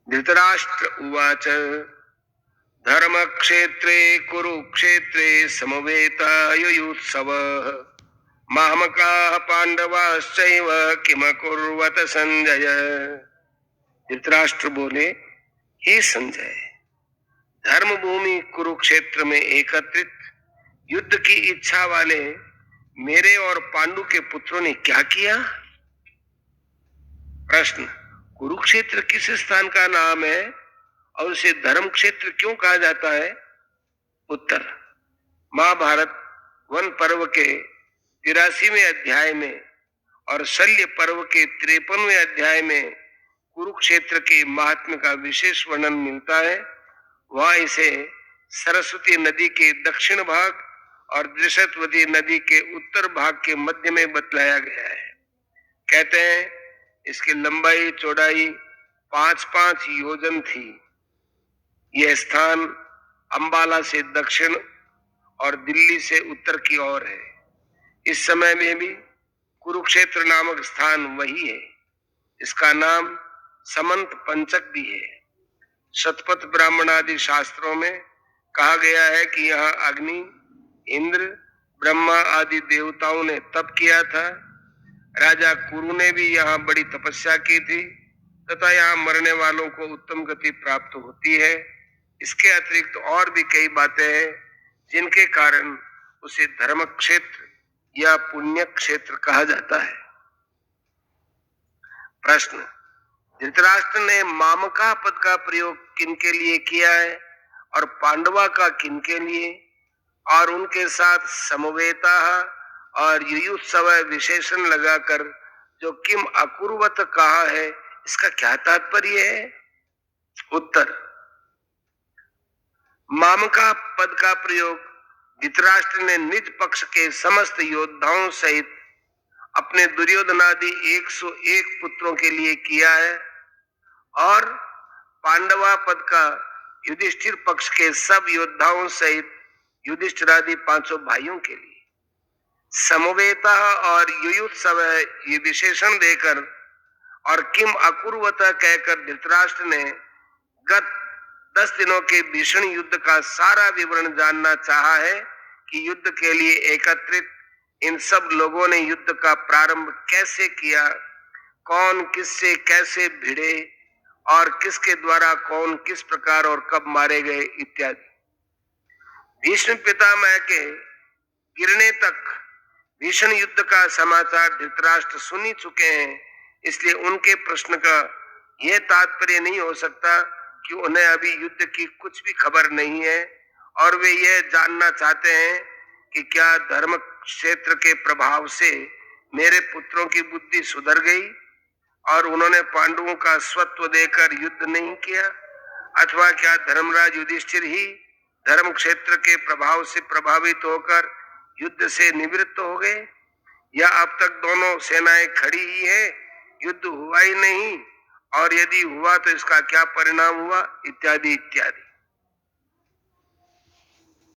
धृतराष्ट्र उवाच धर्मक्षेत्रे कुरुक्षेत्रे समवेतायुयुत्सवः मामकाः पांडवाश्चैव किमकुर्वत संजय। धृतराष्ट्र बोले, हे संजय, धर्मभूमि कुरुक्षेत्र में एकत्रित युद्ध की इच्छा वाले मेरे और पांडु के पुत्रों ने क्या किया? प्रश्न, कुरुक्षेत्र किस स्थान का नाम है और उसे धर्म क्षेत्र क्यों कहा जाता है? उत्तर, महाभारत वन पर्व के 83वें अध्याय में और शल्य पर्व के 53वें अध्याय में कुरुक्षेत्र के महात्म्य का विशेष वर्णन मिलता है। वहां इसे सरस्वती नदी के दक्षिण भाग और दृशतवती नदी के उत्तर भाग के मध्य में बतलाया गया है। कहते हैं इसकी लंबाई चौड़ाई 5-5 योजन थी। यह स्थान अंबाला से दक्षिण और दिल्ली से उत्तर की ओर है। इस समय में भी कुरुक्षेत्र नामक स्थान वही है। इसका नाम समंत पंचक भी है। शतपथ ब्राह्मण आदि शास्त्रों में कहा गया है कि यहाँ अग्नि, इंद्र, ब्रह्मा आदि देवताओं ने तप किया था। राजा कुरु ने भी यहाँ बड़ी तपस्या की थी तथा यहाँ मरने वालों को उत्तम गति प्राप्त होती है। इसके अतिरिक्त और भी कई बातें हैं जिनके कारण उसे धर्म क्षेत्र या पुण्य क्षेत्र कहा जाता है। प्रश्न, धृतराष्ट्र ने मामका पद का प्रयोग किनके लिए किया है और पांडवा का किनके लिए, और उनके साथ समवेता और युयुत्सव विशेषण लगाकर जो किम अकुर्वत कहा है, इसका क्या तात्पर्य है? उत्तर, मामका पद का प्रयोग धृतराष्ट्र ने निज पक्ष के समस्त योद्धाओं सहित अपने दुर्योधनादि 101 पुत्रों के लिए किया है और पांडवा पद का युधिष्ठिर पक्ष के सब योद्धाओं सहित युधिष्ठिरादि 500 भाइयों के लिए। समवेता और युयुत्सव ये विशेषण देकर और किम अकुर्वत कहकर धृतराष्ट्र ने गत 10 दिनों के भीषण युद्ध का सारा विवरण जानना चाहा है कि युद्ध के लिए एकत्रित इन सब लोगों ने युद्ध का प्रारंभ कैसे किया, कौन किससे कैसे भिड़े और किसके द्वारा कौन किस प्रकार और कब मारे गए इत्यादि। भीष्म पितामह के गिरने तक भीषण युद्ध का समाचार धृतराष्ट्र सुन ही चुके हैं, इसलिए उनके प्रश्न का यह तात्पर्य नहीं हो सकता कि उन्हें अभी युद्ध की कुछ भी खबर नहीं है और वे यह जानना चाहते हैं कि क्या धर्म क्षेत्र के प्रभाव से मेरे पुत्रों की बुद्धि सुधर गई और उन्होंने पांडवों का स्वत्व देकर युद्ध नहीं किया, अथवा क्या धर्मराज युधिष्ठिर ही धर्म क्षेत्र के प्रभाव से प्रभावित होकर युद्ध से निवृत्त हो गए, या अब तक दोनों सेनाएं खड़ी ही है, युद्ध हुआ ही नहीं, और यदि हुआ तो इसका क्या परिणाम हुआ, इत्यादि इत्यादि।